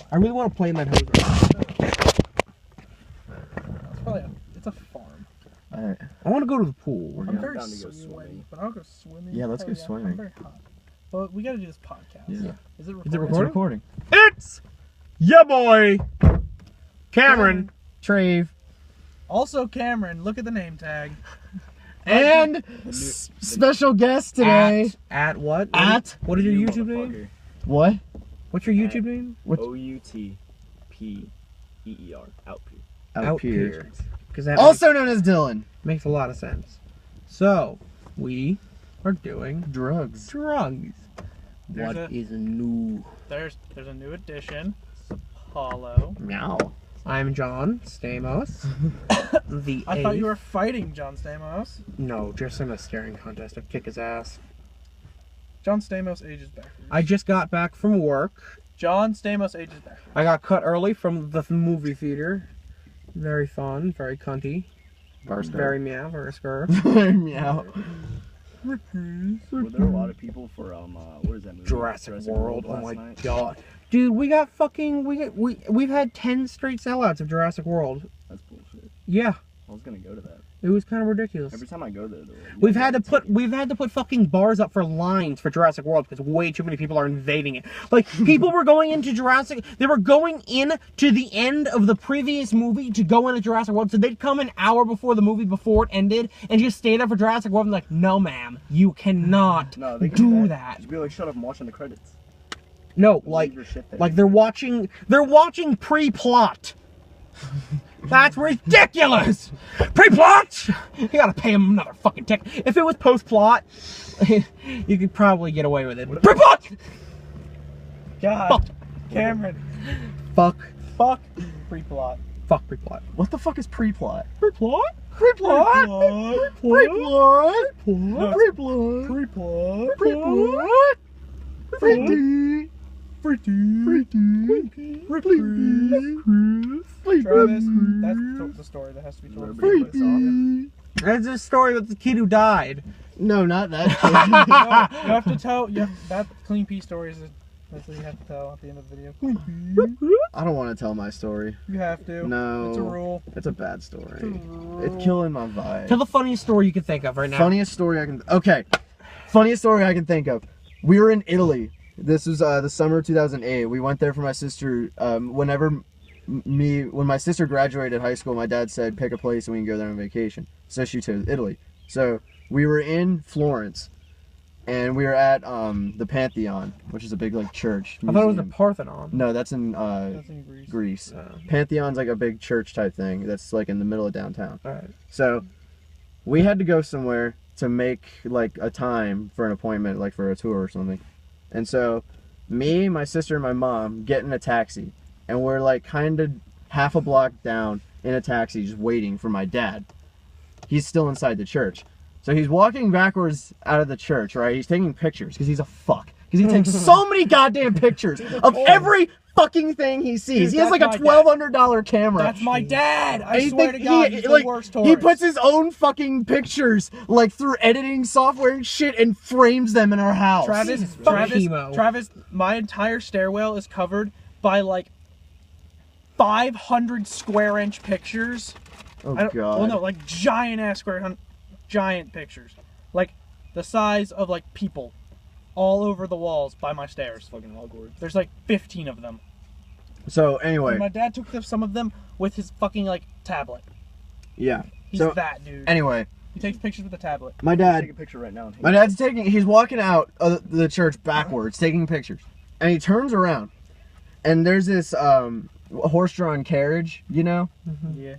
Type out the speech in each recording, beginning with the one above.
I really want to play in that hose right now. It's a farm. Alright. I want to go to the pool. I'm very sweaty, but I'll go swimming. Yeah, let's go swimming. I'm very hot. But we gotta do this podcast. Yeah. Is it recording? Is it recording? It's recording. It's ya boy, Cameron. Trave. Also Cameron, look at the name tag. And special guest today. At what? What is your YouTube name? What? What's your YouTube name? OUTPEER. Outpeer. Because that also known as Dylan. Makes a lot of sense. So, we are doing drugs. What is new? There's a new edition. It's Apollo. Meow. I'm John Stamos. I thought you were fighting John Stamos. No, just in a staring contest. I'd kick his ass. John Stamos ages backwards. I just got back from work. John Stamos ages backwards. I got cut early from the movie theater. Very fun, very cunty. Very meow, very scurf. Very meow. Were there a lot of people for what is that movie? Jurassic World. Oh my god. Dude, we've had 10 straight sellouts of Jurassic World. That's bullshit. Yeah. I was gonna go to that. It was kind of ridiculous. Every time I go there, we've had to put fucking bars up for lines for Jurassic World because way too many people are invading it. Like, people were going into they were going in to the end of the previous movie to go into Jurassic World, so they'd come an hour before the movie before it ended and just stay there for Jurassic World and like, no ma'am, you cannot do that. Just be like, shut up, I'm watching the credits. No, like they're watching pre-plot. That's ridiculous! Pre-plot! You gotta pay him another fucking tick. If it was post-plot, you could probably get away with it. Pre-plot! God. Fuck. Cameron. Fuck. Pre-plot. Fuck pre-plot. What the fuck is pre-plot? Pre-plot? Pre-plot? Pre-plot? Pre-plot? Pre-plot? Pre-plot? Travis, that's the story that has to be told. That's the story with the kid who died. No, not that. You have to tell. That Clean Pea story is that's what you have to tell at the end of the video. I don't want to tell my story. You have to. No. It's a rule. It's a bad story. It's killing my vibe. Tell the funniest story you can think of right now. Funniest story I can. Okay. Funniest story I can think of. We were in Italy. This was the summer of 2008. We went there for my sister. When my sister graduated high school, my dad said pick a place and we can go there on vacation. So she chose Italy. So we were in Florence, and we were at the Pantheon, which is a big like church museum. I thought it was the Parthenon. No, that's in Greece. Pantheon's like a big church type thing that's like in the middle of downtown. All right. So we had to go somewhere to make like a time for an appointment, like for a tour or something. And so me, my sister, and my mom get in a taxi, and we're like kind of half a block down in a taxi just waiting for my dad. He's still inside the church. So he's walking backwards out of the church, right? He's taking pictures because he's a fuck. Because he takes so many goddamn pictures of every fucking thing he sees. Dude, he has like a $1,200 camera. That's my dad. I swear to God, he's the worst tourist. He puts his own fucking pictures like through editing software and shit and frames them in our house. Travis, my entire stairwell is covered by like 500 square inch pictures. Oh God. Well, no, like giant ass giant pictures, like the size of like people, all over the walls by my stairs. Fucking Hogwarts. There's like 15 of them. So anyway, and my dad took some of them with his fucking like tablet. Yeah. He's that dude. Anyway, he takes pictures with the tablet. My dad. Take a picture right now. My dad's he's walking out of the church backwards, taking pictures, and he turns around, and there's this horse-drawn carriage, you know? Mm-hmm. Yeah.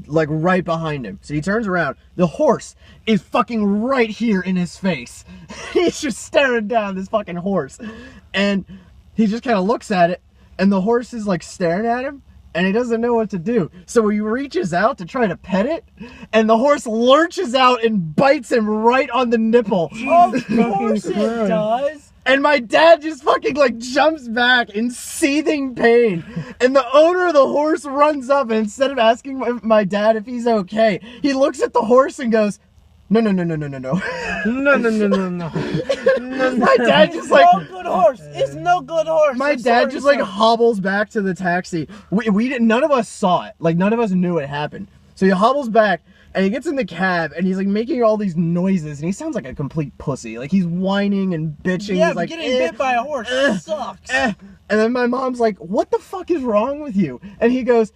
Like right behind him. So he turns around. The horse is fucking right here in his face. He's just staring down this fucking horse. And he just kind of looks at it, and the horse is like staring at him, and he doesn't know what to do. So he reaches out to try to pet it, and the horse lurches out and bites him right on the nipple. Of course it does. And my dad just fucking like jumps back in seething pain. And the owner of the horse runs up, and instead of asking my dad if he's okay, he looks at the horse and goes, No. No, no, no. My dad just like No good horse. It's no good horse. my I'm dad sorry, just like sir. hobbles back to the taxi. We didn't. None of us saw it. Like none of us knew it happened. So he hobbles back and he gets in the cab and he's like making all these noises and he sounds like a complete pussy. Like he's whining and bitching. Yeah, he's but like getting bit by a horse sucks. And then my mom's like, "What the fuck is wrong with you?" And he goes,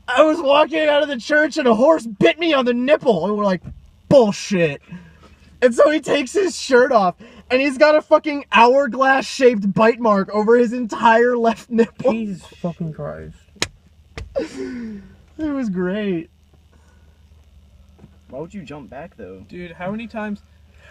"I was walking out of the church and a horse bit me on the nipple." And we're like, "Bullshit." And so he takes his shirt off and he's got a fucking hourglass shaped bite mark over his entire left nipple. Jesus fucking Christ. It was great. Why would you jump back though? Dude, how many times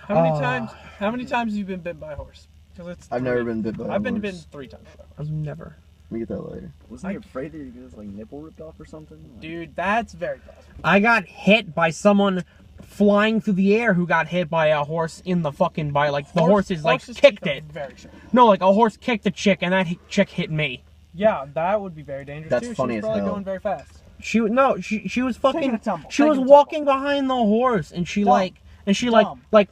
have you been bit by a horse? Because it's I've never been bit by a I've been horse. bitten 3 times. I've never. We get that later. Wasn't he afraid that he get his like nipple ripped off or something? Like, Dude, that's very possible. I got hit by someone flying through the air who got hit by a horse in the fucking by like the horses horses kicked kick it. are very sharp. No, like a horse kicked the chick and that chick hit me. Yeah, that would be very dangerous That's too. funny She as was probably hell. going very fast. She was fucking Taking a tumble, she was taking a walking behind the horse and she Dumb. like Dumb. like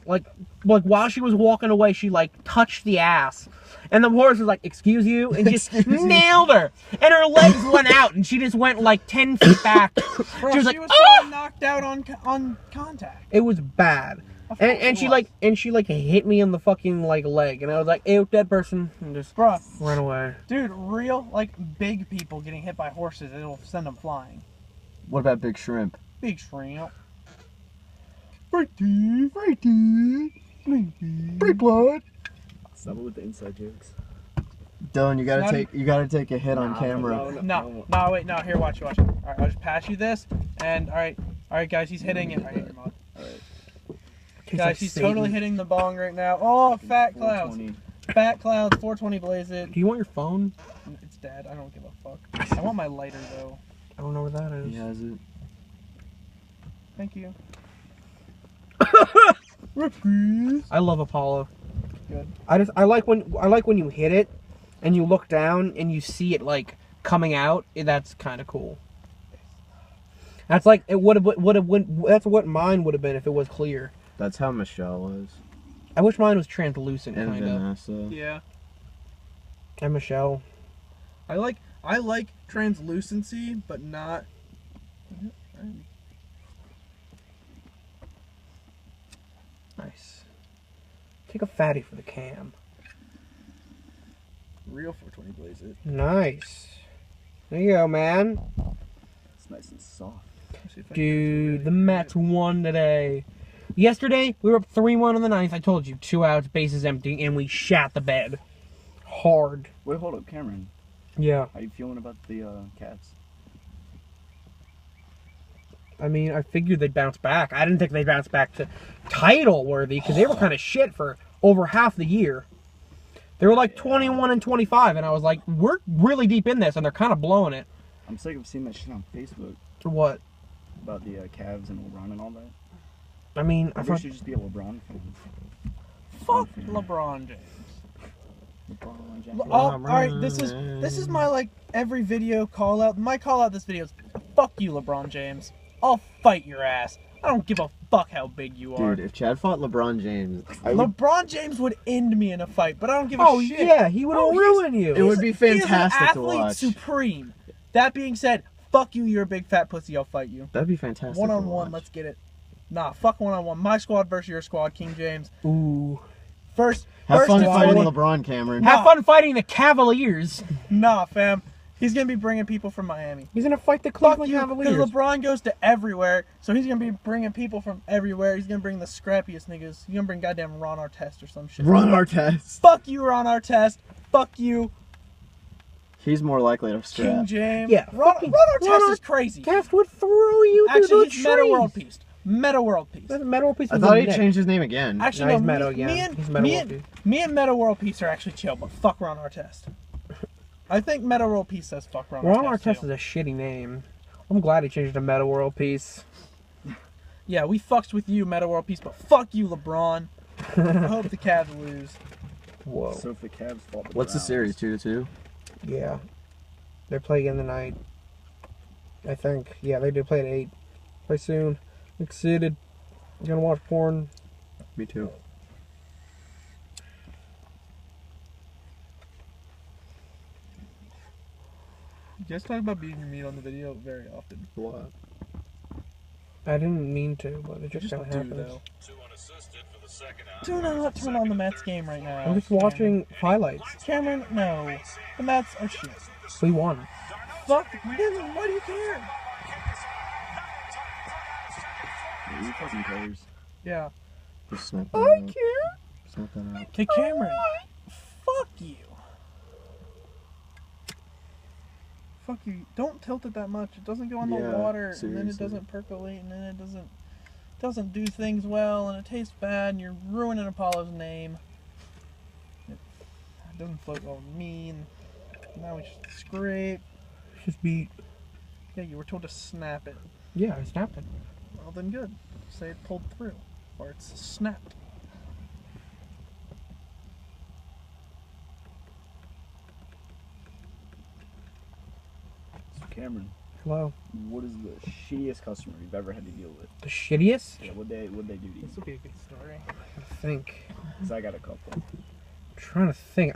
while she was walking away she like touched the ass. And the horse was like, "Excuse you," and just Excuse you. nailed her. And her legs went out, and she just went like 10 feet back. Bro, she was she like, was "Ah!" probably knocked out on contact. It was bad. Of And, course and it she was. hit me in the fucking like leg, and I was like, "Ew, dead person," and just Bruh, ran away. dude, real like big people getting hit by horses, it'll send them flying. What about Big Shrimp? Big shrimp. Big blood. Stop it with the inside jokes. Dylan, you Not gotta take a hit on Nah, camera. No, wait, no, here, watch. Alright, I'll just pass you this, and alright, guys, he's hitting it. Alright, your mod. Tastes Guys, like he's Satan. totally hitting the bong right now. Oh, fat clouds. 420. Fat clouds, 420 blaze it. Do you want your phone? It's dead, I don't give a fuck. I want my lighter, though. I don't know where that is. He has it. Thank you. I love Apollo. Good. I like when you hit it, and you look down and you see it like coming out. That's kind of cool. That's like it would have. That's what mine would have been if it was clear. That's how Michelle was. I wish mine was translucent, And kind of. Vanessa. Yeah. And Michelle. I like translucency, but not. Nice. Take a fatty for the cam. Real 420 blaze it. Nice. There you go, man. It's nice and soft. Let's see if I can Dude, really the Mets won today. Yesterday, we were up 3-1 in the ninth. I told you, 2 outs, bases empty, and we shat the bed. Hard. Wait, hold up, Cameron. Yeah. How you feeling about the Cats? I mean, I figured they'd bounce back. I didn't think they'd bounce back to title worthy because they were kind of shit for over half the year. They were like 21 and 25, and I was like, we're really deep in this, and they're kind of blowing it. I'm sick of seeing that shit on Facebook What? about the Cavs and LeBron and all that. I mean, I Maybe we thought should just be a LeBron fan. Fuck LeBron James. LeBron James. Alright, this is my like every video call out. My call out this video is fuck you, LeBron James. I'll fight your ass. I don't give a fuck how big you are. Dude, if Chad fought LeBron James, I would, LeBron James would end me in a fight, but I don't give a oh, shit. yeah, he would Oh, he's- ruin you. it would be fantastic He is to an athlete watch. supreme. That being said, fuck you, you're a big fat pussy, I'll fight you. That'd be fantastic. One to on one, watch. let's get it. Nah, fuck one on one. My squad versus your squad, King James. Ooh. First Have fun and fighting foremost- LeBron, Cameron. Have fun fighting the Cavaliers. Nah, fam. He's gonna be bringing people from Miami. He's gonna fight the Fuck Cleveland you, because Cavaliers. LeBron goes to everywhere, so he's gonna be bringing people from everywhere. He's gonna bring the scrappiest niggas. He's gonna bring goddamn Ron Artest or some shit. Run our test. Fuck you, Ron Artest. Fuck you, He's more likely to King strap. James. Yeah, Ron fucking- Artest Ron is crazy. Cast would throw you through Actually, the he's Meta World trees. Peace. Meta World Peace. That metal piece I was thought a he Nick. changed his name again. Actually, No, no, he's Meta again. He's Meta World Peace. me and Meta World Peace are actually chill, but fuck Ron Artest. I think Meta World Peace says fuck Ron Ron Artest. Artest too. is a shitty name. I'm glad he changed to Meta World Peace. Yeah, we fucks with you, Meta World Peace, but fuck you, LeBron. I hope the Cavs lose. Whoa. So if the Cavs fought the What's the Browns, series? 2-2. Yeah. They play again tonight. I think. Yeah, they do play at 8. Play soon. Excited. You gonna watch porn? Me too. You guys talk about beating your meat on the video very often. What? I didn't mean to, but it just Just kind of do, happens. though. Do not turn on the Mets game right now. I'm just watching highlights. Cameron, no. The Mets are shit. We won. Fuck them. Why do you care? Yeah, you fucking players. Yeah. Just snap that I out. care. Snap that out. Okay, Cameron. Fuck you. Fuck you. Don't tilt it that much. It doesn't go in the Yeah, water, and then it seriously. doesn't percolate, and then it doesn't do things well, and it tastes bad, and you're ruining Apollo's name. It doesn't float well with me, and now we just scrape. Just be. Yeah, you were told to snap it. Yeah, I snapped it. Well, then good. Say it pulled through, or it's snapped. So Cameron, Hello. what is the shittiest customer you've ever had to deal with? The shittiest? Yeah, what'd they do to you? This will be a good story. I think. 'Cause I got a couple. I'm trying to think.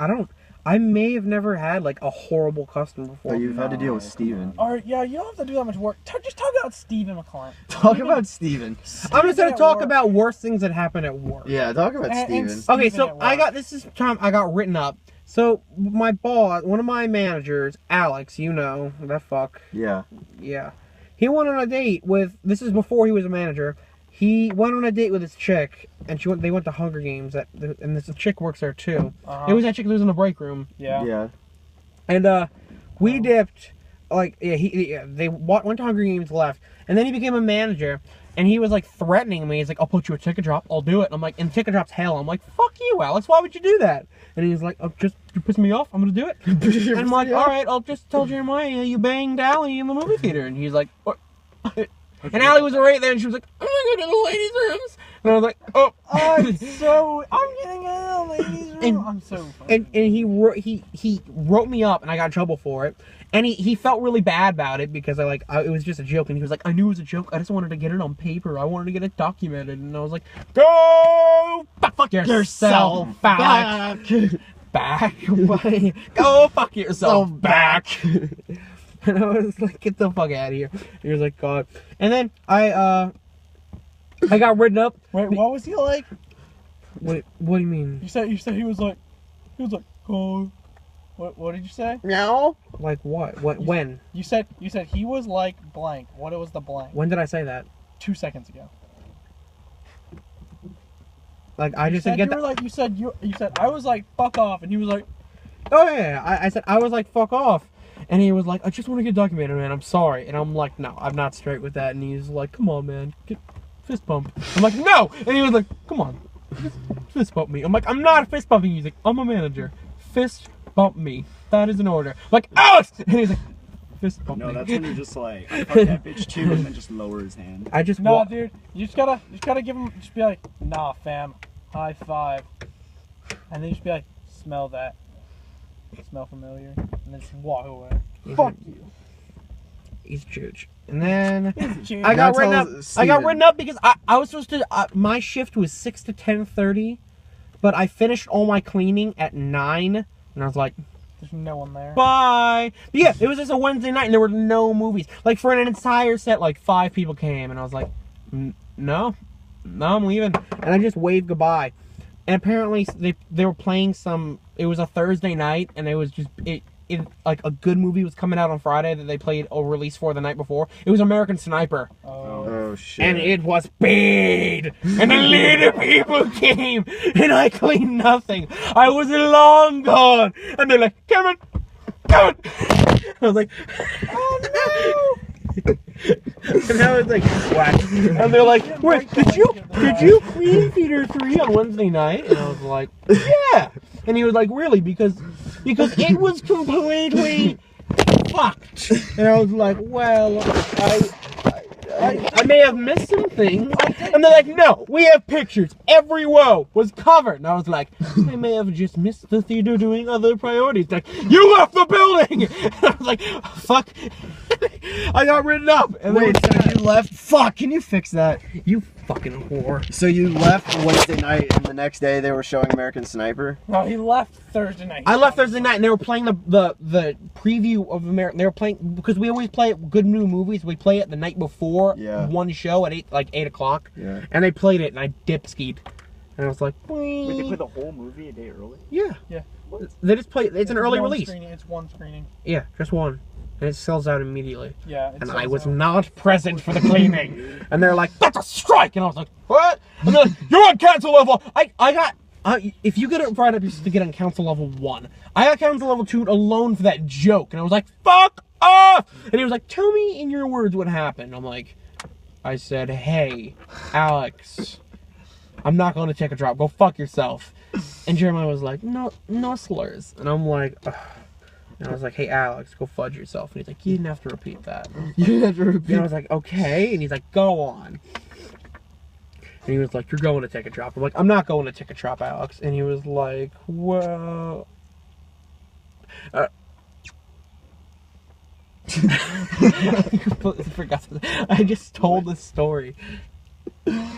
I may have never had like a horrible customer before. Oh, you've had to deal with No, Steven. Alright, yeah, you don't have to do that much work. Just talk about Stephen McClellan. Talk about Steven. I'm just gonna at talk work. about worst things that happen at work. Yeah, talk about And Steven. Okay, Steven so at I work. got this is time I got written up. So my boss, one of my managers, Alex, you know that fuck. Yeah. Yeah, he went on a date with. This is before he was a manager. He went on a date with his chick, and they went to Hunger Games. And this chick works there too. Uh-huh. It was that chick that was in the break room. Yeah. Yeah. And we dipped, like, they went to Hunger Games, left, and then he became a manager, and he was like threatening me. He's like, "I'll put you a ticket drop. I'll do it." And I'm like, "And ticket drop's hell." I'm like, "Fuck you, Alex. Why would you do that?" And he's like, "Oh, just you piss me off. I'm gonna do it." And I'm like, "All right, I'll just tell Jeremiah you banged Allie in the movie theater." And he's like, "What?" And Allie was right there, and she was like, "I'm gonna go to the ladies' rooms." And I was like, "Oh." I'm getting in the ladies' room. And- I'm so funny. And he wrote me up, and I got in trouble for it. And he felt really bad about it because it was just a joke. And he was like, "I knew it was a joke. I just wanted to get it on paper. I wanted to get it documented." And I was like, "Go fuck yourself back. Go fuck yourself back." And I was like, "Get the fuck out of here." He was like, "God." And then I got written up. Wait, what was he like? What do you mean? You said he was like, oh. What did you say? Meow? Like what? When? You said he was like blank. What was the blank? When did I say that? 2 seconds ago. Like I just You didn't said get you that. were like you said I was like fuck off, and he was like, Oh yeah, I said I was like fuck off, and he was like, "I just want to get documented, man. I'm sorry." And I'm like, "No, I'm not straight with that." And he's like, "Come on, man, get fist bump." I'm like, "No," and he was like, "Come on, fist bump me." I'm like, "I'm not fist bumping you." He's like, "I'm a manager. Fist bump me. That is an order." I'm like, "Alex!" And he's like, "Fist bump No, me." that's when you're just like, I fuck that bitch too, and then just lower his hand. I just "No, dude, you just gotta give him, just be like, nah, fam, high five," and then you just be like, "Smell that. Smell familiar," and then just walk away. Fuck you. He's Chooch. And then Dude, I got Now written tell up. I got Steven. written up because I was supposed to. My shift was 6 to 10:30, but I finished all my cleaning at 9, and I was like, there's no one there. "Bye." But yeah, it was just a Wednesday night, and there were no movies. Like for an entire set, like 5 people came, and I was like, No, I'm leaving," and I just waved goodbye. And apparently they were playing some. It was a Thursday night, and it was just like a good movie was coming out on Friday that they played a release for the night before. It was American Sniper. Oh shit. And it was bad. And the little people came, and I cleaned nothing. I was long gone. And they're like, "Cameron, Cameron." I was like, "Oh no." And I was like, "What?" And they're like, "Wait, did you clean Theater 3 on Wednesday night?" And I was like, "Yeah." And he was like, "Really? Because it was completely fucked." And I was like, "Well, I may have missed some things." And they're like, "No, we have pictures. Every row was covered." And I was like, "I may have just missed the theater doing other priorities." Like, "You left the building!" And I was like, "Fuck." I got written up. And Wait, they so you left? Fuck, can you fix that? "You Fucking whore. So you left Wednesday night, and the next day they were showing American Sniper? No, he left Thursday night. I left Thursday night and they were playing the preview of American. They were playing because we always play good new movies. We play it the night before one show at 8 o'clock. Yeah. And they played it and I dip skied. And I was like, Wait, they play the whole movie a day early? yeah. Yeah. They just play. It's an early one release. Screening. It's one screening. Yeah, just one. And it sells out immediately. Yeah. And I was not present for the cleaning. And they're like, that's a strike! And I was like, what? And they're like, you're on council level! If you get it right up, you're supposed to get on council level 1. I got council level 2 alone for that joke. And I was like, fuck off! And he was like, tell me in your words what happened. I'm like, I said, hey, Alex, I'm not going to take a drop. Go fuck yourself. And Jeremiah was like, no slurs. And I'm like, ugh. And I was like, hey, Alex, go fudge yourself. And he's like, you didn't have to repeat that. You didn't have to repeat. And I was like, okay. And he's like, go on. And he was like, you're going to take a drop. I'm like, I'm not going to take a drop, Alex. And he was like, well... I completely forgot. I just told the story.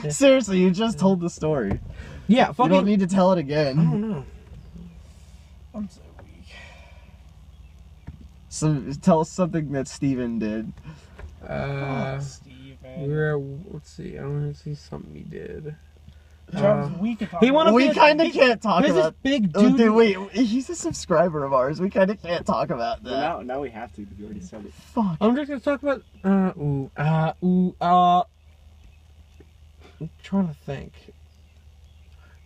Seriously, you just told the story. Yeah, fucking... You don't need to tell it I again. don't know. I'm so weak. So tell us something that Steven did. Steven. Let's see. I want to see something he did. Travis, we could talk he about wanna- it. We kind of can't talk There's this about. big Oh, dude. dude, wait, he's a subscriber of ours. We kind of can't talk about that. Well, now we have to because we already said it. Fuck. I'm just gonna talk about. I'm trying to think.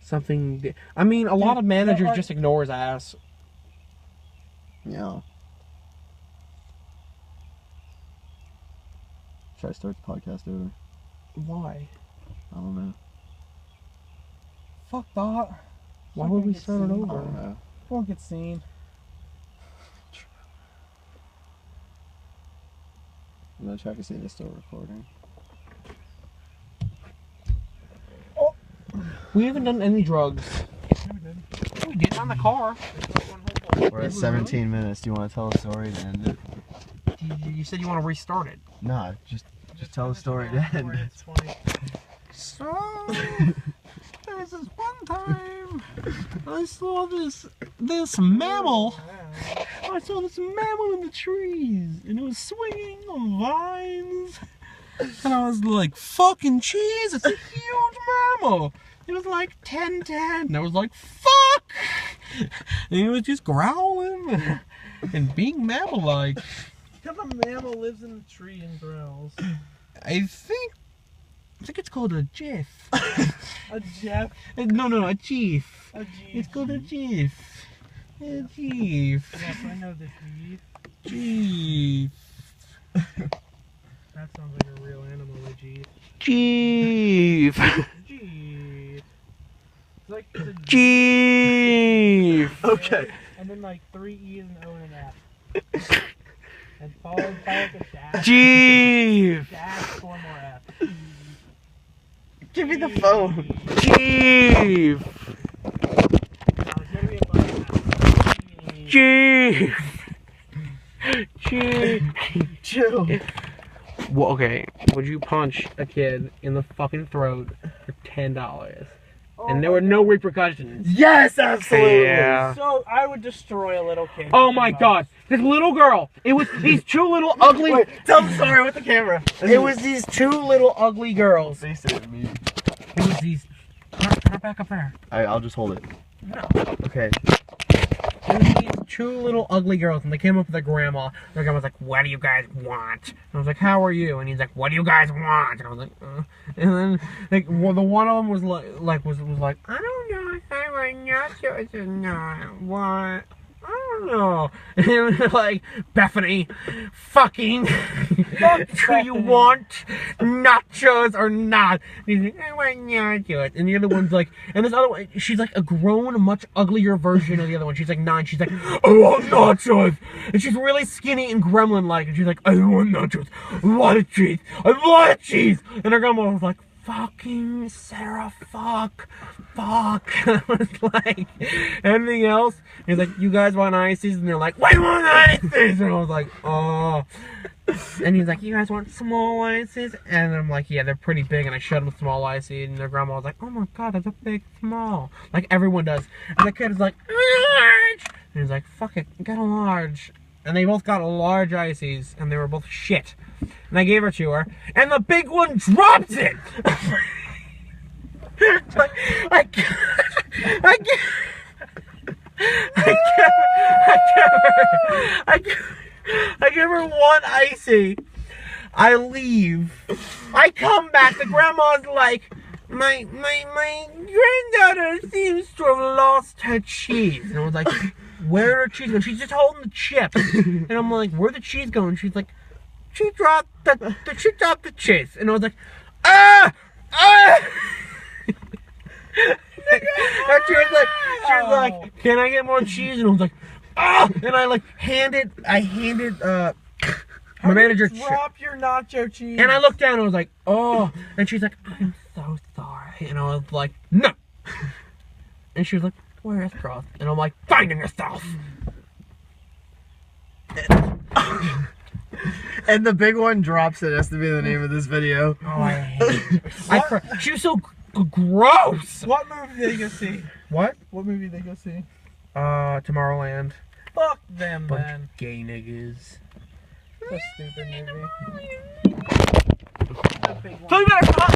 Something. I mean, a lot of managers just ignore his ass. Yeah. Should I start the podcast over? Why? I don't know. Fuck that. Why would we start it I over? don't know. Won't get seen. I'm gonna check to see if it's still recording. We haven't done any drugs. We did on the car. We're at 17 minutes. Do you want to tell a story to end it? You said you want to restart it. Nah, just tell a story to end it. It's funny. So, there was this one time I saw this mammal. I saw this mammal in the trees, and it was swinging on vines. And I was like, fucking cheese, it's a huge mammal. It was like 10-10. And I was like, fuck! And he was just growling and being mammal-like. Because a mammal lives in a tree and growls. I think it's called a jiff. A Jeff. No, a chief. A G. It's called a jiff. A chief. Yes, I know the G. Chief. That sounds like a real animal, a G. Chief. G. It's like it's a G. Chief. Okay. And then like 3 E's and O and an F. And followed by like a dash. Chief. Dash, 4 more F. Give me the phone. Chief. Now, it's gonna be a button. Chief. Chief. Chill. Well, okay. Would you punch a kid in the fucking throat for $10? And there were no repercussions. Yes, absolutely. Yeah. So I would destroy a little kid. Oh my god. This little girl. It was these two little ugly. Wait, tell the story with the camera. It was these two little ugly girls. Face it at me. It was these. Turn it back up there. I'll just hold it. No. Okay. It was these two little ugly girls, and they came up with their grandma. Their grandma was like, "What do you guys want?" And I was like, "How are you?" And he's like, "What do you guys want?" And I was like, And then like the one of them was like, was like, "I don't know. I want nachos and not what." I don't know. And it was like, Bethany, fucking, do you want nachos or not? And he's like, I want nachos. And the other one's like, and this other one, she's like a grown, much uglier version of the other one. She's like 9. She's like, I want nachos. And she's really skinny and gremlin-like. And she's like, I want nachos. I want cheese. I want cheese. And her grandma was like, fucking Sarah, fuck. I was like, anything else? He's like, you guys want ices? And they're like, we want ices! And I was like, oh. And he's like, you guys want small ices? And I'm like, yeah, they're pretty big. And I showed them small ices. And their grandma was like, oh my god, that's a big small. Like everyone does. And the kid is like, large! And he's like, fuck it, get a large. And they both got large ices. And they were both shit. And I gave her to her. And the big one drops it! I give her one icy. I leave. I come back. The grandma's like, my granddaughter seems to have lost her cheese. And I was like, where are her cheese going? She's just holding the chips. And I'm like, where'd the cheese go? And she's like, she dropped the cheese. And I was like, ah! And she was like, can I get more cheese? And I was like, ah! And I handed my manager drop your nacho cheese. And I looked down and I was like, oh. And she's like, I'm so sorry. And I was like, no. And she was like, where's Cross? And I'm like, find him yourself. And the big one drops it. Has to be the name of this video. Oh, I hate her. She was so gross. What movie did they go see? What? What movie did they go see? Tomorrowland. Fuck them, Bunch man. of gay niggas. It's a stupid movie. So you better come on.